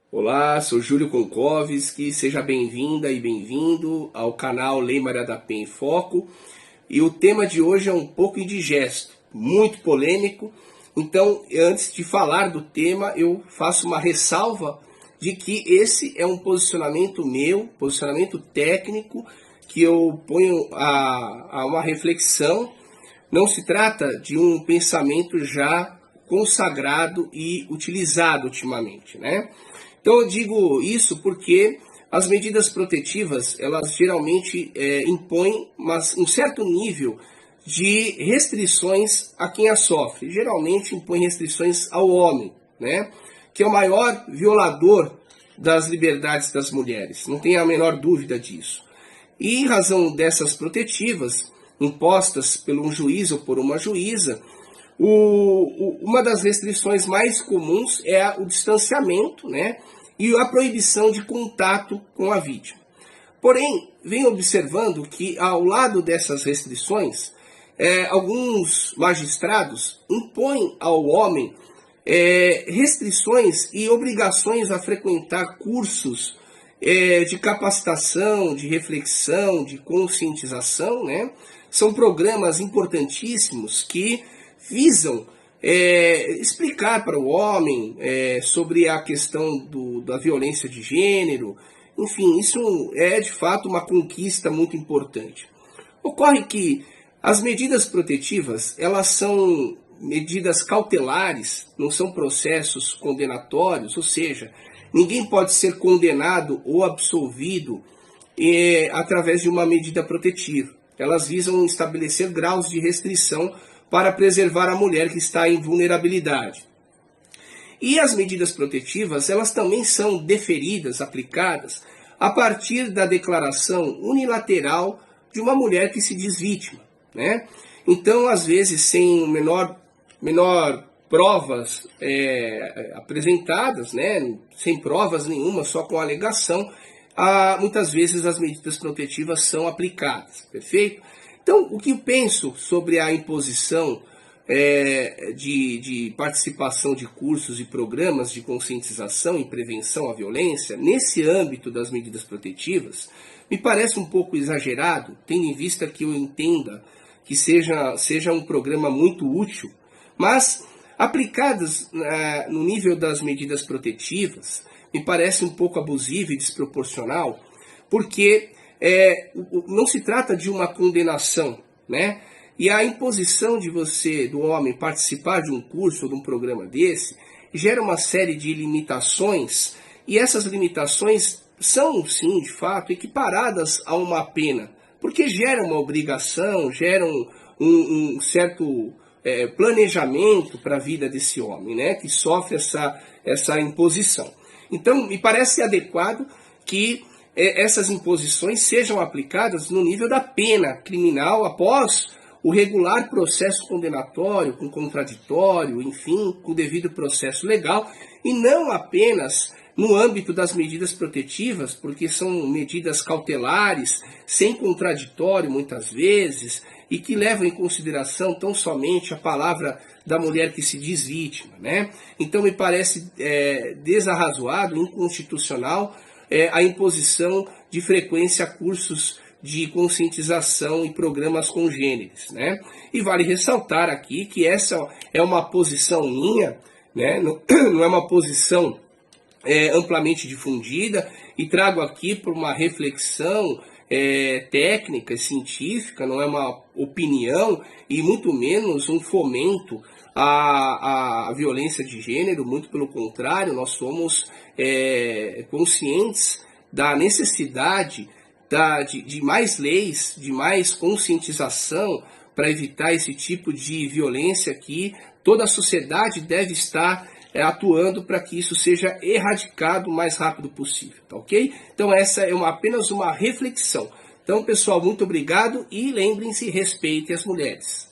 Olá, sou Júlio Konkovski, seja bem-vinda e bem-vindo ao canal Lei Maria da Penha em Foco. E o tema de hoje é um pouco indigesto, muito polêmico. Então, antes de falar do tema, eu faço uma ressalva de que esse é um posicionamento meu, posicionamento técnico, que eu ponho a uma reflexão. Não se trata de um pensamento já consagrado e utilizado ultimamente, né? Então eu digo isso porque as medidas protetivas, elas geralmente impõem um certo nível de restrições a quem as sofre. Geralmente impõem restrições ao homem, né? Que é o maior violador das liberdades das mulheres, não tem a menor dúvida disso. E em razão dessas protetivas, impostas por um juiz ou por uma juíza, uma das restrições mais comuns é o distanciamento, né? E a proibição de contato com a vítima. Porém, venho observando que ao lado dessas restrições, alguns magistrados impõem ao homem restrições e obrigações a frequentar cursos de capacitação, de reflexão, de conscientização, né? São programas importantíssimos que visam explicar para o homem sobre a questão da violência de gênero. Enfim, isso é de fato uma conquista muito importante. Ocorre que as medidas protetivas, elas são medidas cautelares, não são processos condenatórios, ou seja, ninguém pode ser condenado ou absolvido através de uma medida protetiva. Elas visam estabelecer graus de restrição para preservar a mulher que está em vulnerabilidade. E as medidas protetivas, elas também são deferidas, aplicadas, a partir da declaração unilateral de uma mulher que se diz vítima, né? Então, às vezes, sem menor provas apresentadas, né? Sem provas nenhuma, só com alegação, muitas vezes as medidas protetivas são aplicadas, perfeito? Então, o que eu penso sobre a imposição de participação de cursos e programas de conscientização e prevenção à violência, nesse âmbito das medidas protetivas, me parece um pouco exagerado, tendo em vista que eu entenda que seja um programa muito útil, mas aplicadas no nível das medidas protetivas, me parece um pouco abusivo e desproporcional, porque não se trata de uma condenação, né? E a imposição de você, do homem, participar de um curso ou de um programa desse, gera uma série de limitações, e essas limitações são, sim, de fato, equiparadas a uma pena, porque geram uma obrigação, geram um certo planejamento para a vida desse homem, né? Que sofre essa imposição. Então, me parece adequado que essas imposições sejam aplicadas no nível da pena criminal após o regular processo condenatório, com contraditório, enfim, com o devido processo legal, e não apenas no âmbito das medidas protetivas, porque são medidas cautelares, sem contraditório muitas vezes, e que levam em consideração tão somente a palavra da mulher que se diz vítima, né? Então me parece desarrazoado, inconstitucional, a imposição de frequência a cursos de conscientização e programas congêneres, né? E vale ressaltar aqui que essa é uma posição minha, né? Não é uma posição amplamente difundida, e trago aqui por uma reflexão técnica e científica, não é uma opinião e muito menos um fomento à violência de gênero. Muito pelo contrário, nós somos conscientes da necessidade de mais leis, de mais conscientização para evitar esse tipo de violência que toda a sociedade deve estar atuando para que isso seja erradicado o mais rápido possível, tá ok? Então essa é apenas uma reflexão. Então, pessoal, muito obrigado e lembrem-se, respeitem as mulheres.